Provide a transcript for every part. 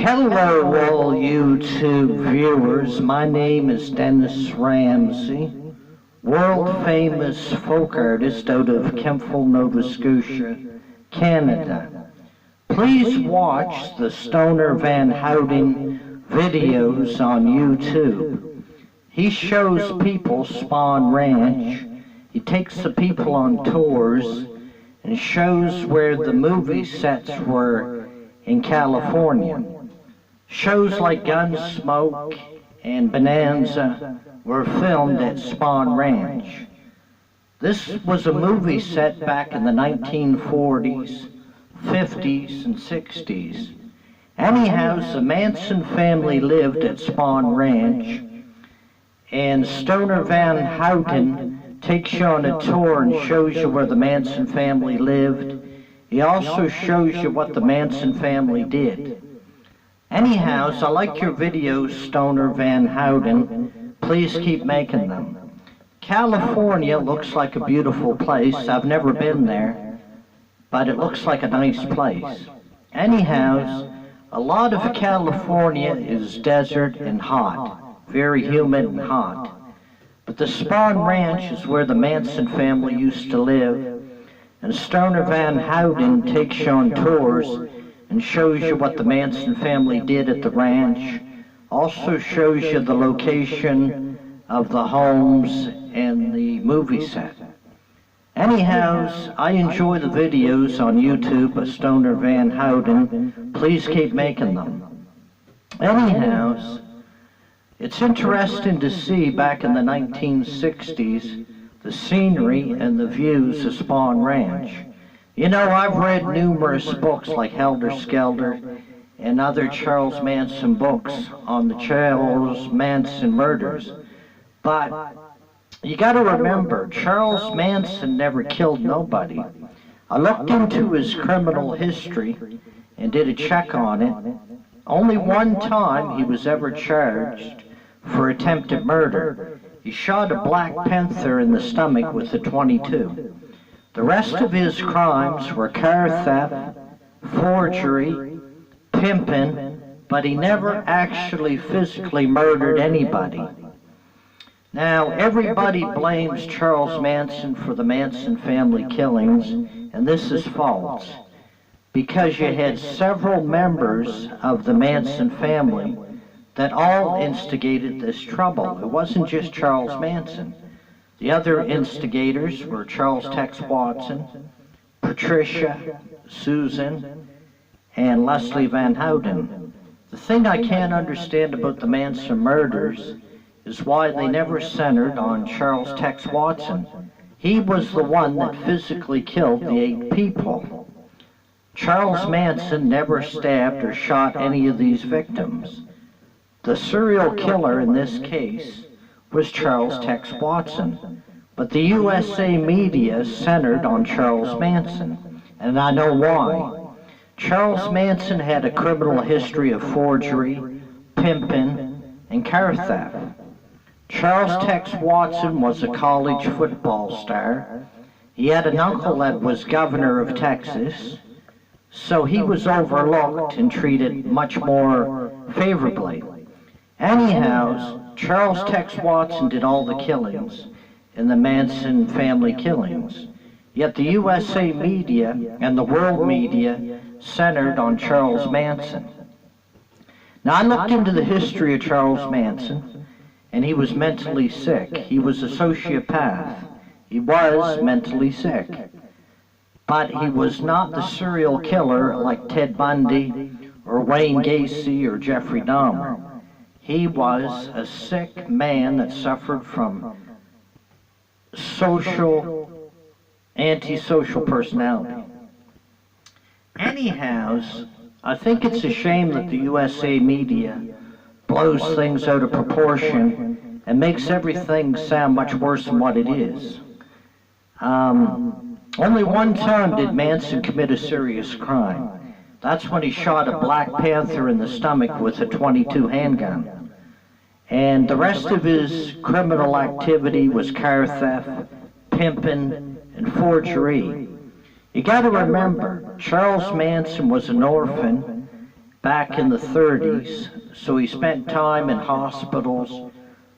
Hello, all YouTube viewers. My name is Dennis Ramsey, world-famous folk artist out of Kemptville, Nova Scotia, Canada. Please watch the Stoner Van Houten videos on YouTube. He shows people Spahn Ranch. He takes the people on tours and shows where the movie sets were in California. Shows like Gunsmoke and Bonanza were filmed at Spahn Ranch. This was a movie set back in the 1940s, 50s, and 60s. Anyhow, the Manson family lived at Spahn Ranch, and Stoner Van Houten takes you on a tour and shows you where the Manson family lived. He also shows you what the Manson family did. Anyhow, I like your videos, Stoner Van Houten. Please keep making them. California looks like a beautiful place. I've never been there, but it looks like a nice place. Anyhow, a lot of California is desert and hot, very humid and hot. But the Spahn Ranch is where the Manson family used to live, and Stoner Van Houten takes you on tours and shows you what the Manson family did at the ranch, also shows you the location of the homes and the movie set. Anyhow, I enjoy the videos on YouTube of Stoner Van Houten. Please keep making them. Anyhow, it's interesting to see back in the 1960s the scenery and the views of Spahn Ranch. You know, I've read numerous books like Helter Skelter and other Charles Manson books on the Charles Manson murders. But you got to remember, Charles Manson never killed nobody. I looked into his criminal history and did a check on it. Only one time he was ever charged for attempted murder. He shot a Black Panther in the stomach with a .22. The rest of his crimes were car theft, forgery, pimping, but he never actually physically murdered anybody. Now, everybody blames Charles Manson for the Manson family killings, and this is false, because you had several members of the Manson family that all instigated this trouble. It wasn't just Charles Manson. The other instigators were Charles Tex Watson, Patricia, Susan, and Leslie Van Houten. The thing I can't understand about the Manson murders is why they never centered on Charles Tex Watson. He was the one that physically killed the 8 people. Charles Manson never stabbed or shot any of these victims. The serial killer in this case was Charles Tex Watson, but the USA media centered on Charles Manson, and I know why. Charles Manson had a criminal history of forgery, pimping, and car theft. Charles Tex Watson was a college football star. He had an uncle that was governor of Texas, so he was overlooked and treated much more favorably. Anyhow, Charles Tex Watson did all the killings in the Manson family killings, yet the USA media and the world media centered on Charles Manson. Now, I looked into the history of Charles Manson, and he was mentally sick. He was a sociopath. He was mentally sick. But he was not the serial killer like Ted Bundy or Wayne Gacy or Jeffrey Dahmer. He was a sick man that suffered from antisocial personality. Anyhow, I think it's a shame that the USA media blows things out of proportion and makes everything sound much worse than what it is. Only one time did Manson commit a serious crime. That's when he shot a Black Panther in the stomach with a .22 handgun. And the rest of his criminal activity was car theft, pimping, and forgery. You got to remember, Charles Manson was an orphan, back in the 30s, so he spent time in hospitals,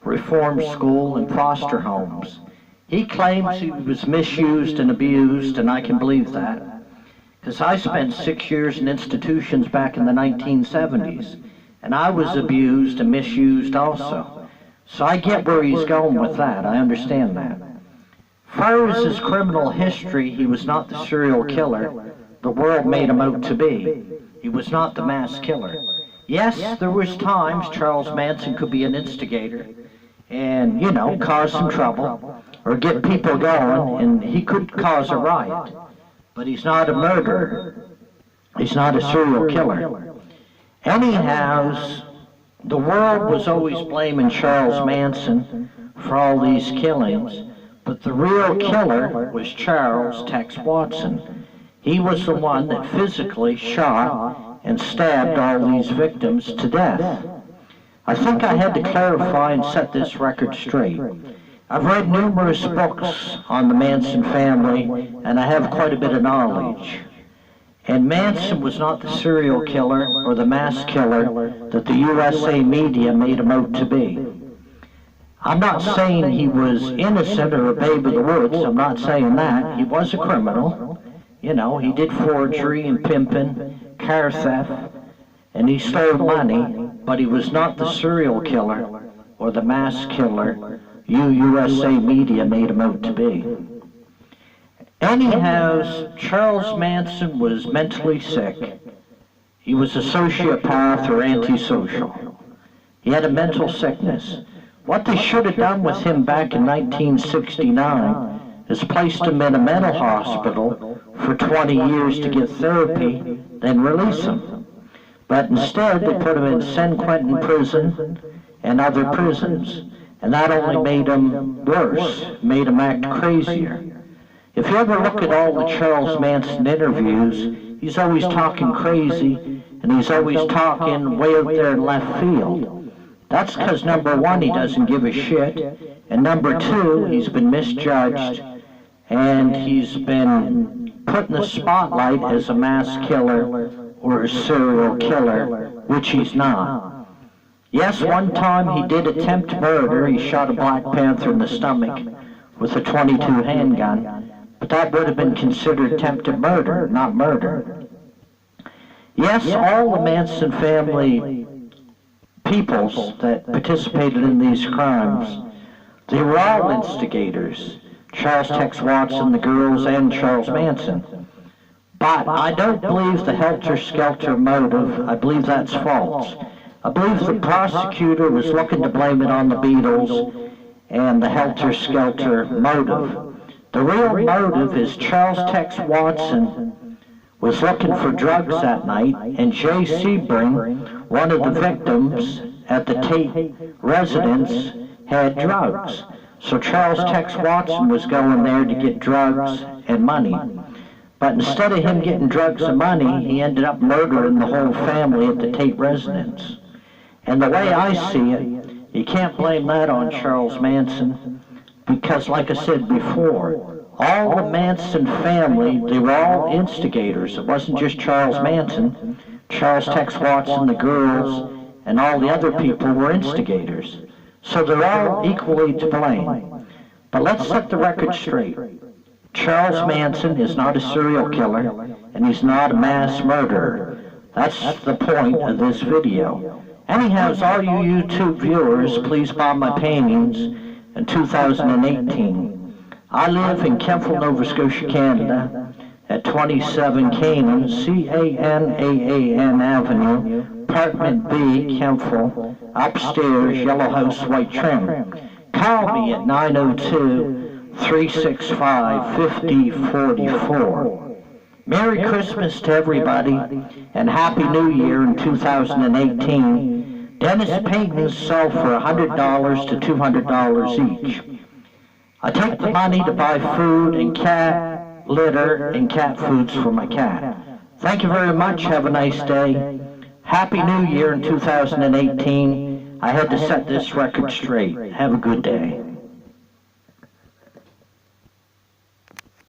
reform school, and foster homes. He claims he was misused and abused, and I can believe that, because I spent 6 years in institutions back in the 1970s, and I was abused and misused also. So I get where he's going with that. I understand that. As far as his criminal history, he was not the serial killer the world made him out to be. He was not the mass killer. Yes, there was times Charles Manson could be an instigator and, you know, cause some trouble or get people going, and he could cause a riot. But he's not a murderer. He's not a serial killer. Anyhow, the world was always blaming Charles Manson for all these killings, but the real killer was Charles Tex Watson. He was the one that physically shot and stabbed all these victims to death. I think I had to clarify and set this record straight. I've read numerous books on the Manson family, and I have quite a bit of knowledge. And Manson was not the serial killer or the mass killer that the USA media made him out to be. I'm not saying he was innocent or a babe of the woods. I'm not saying that. He was a criminal. You know, he did forgery and pimping, car theft, and he stole money, but he was not the serial killer or the mass killer USA media made him out to be. Anyhow, Charles Manson was mentally sick. He was a sociopath or antisocial. He had a mental sickness. What they should have done with him back in 1969 is placed him in a mental hospital for 20 years to get therapy, then release him. But instead, they put him in San Quentin prison and other prisons. And that only made him worse, made him act crazier. If you ever look at all the Charles Manson interviews, he's always talking crazy, and he's always talking way out there in left field. That's because, number one, he doesn't give a shit, and number two, he's been misjudged, and he's been put in the spotlight as a mass killer or a serial killer, which he's not. Yes, one time he did attempt murder. He shot a Black Panther in the stomach with a .22 handgun, but that would have been considered attempted murder, not murder. Yes, all the Manson family peoples that participated in these crimes, they were all instigators. Charles Tex Watson, the girls, and Charles Manson. But I don't believe the helter-skelter motive. I believe that's false. I believe the prosecutor was looking to blame it on the Beatles and the helter-skelter motive. The real motive is Charles Tex Watson was looking for drugs that night, and Jay Sebring, one of the victims at the Tate residence, had drugs. So Charles Tex Watson was going there to get drugs and money. But instead of him getting drugs and money, he ended up murdering the whole family at the Tate residence. And the way I see it, you can't blame that on Charles Manson, because like I said before, all the Manson family, they were all instigators. It wasn't just Charles Manson. Charles Tex Watson, the girls, and all the other people were instigators. So they're all equally to blame. But let's set the record straight. Charles Manson is not a serial killer, and he's not a mass murderer. That's the point of this video. Anyhow, all you YouTube viewers, please buy my paintings in 2018. I live in Kemptville, Nova Scotia, Canada, at 27 Canaan, C-A-N-A-A-N Avenue, Apartment B, Kemptville, upstairs, yellow house, white trim. Call me at 902-365-5044. Merry Christmas to everybody, and Happy New Year in 2018. Dennis paintings sell for $100 to $200 each. I take the money to buy food and cat litter and cat foods for my cat. Thank you very much. Have a nice day. Happy New Year in 2018. I had to set this record straight. Have a good day.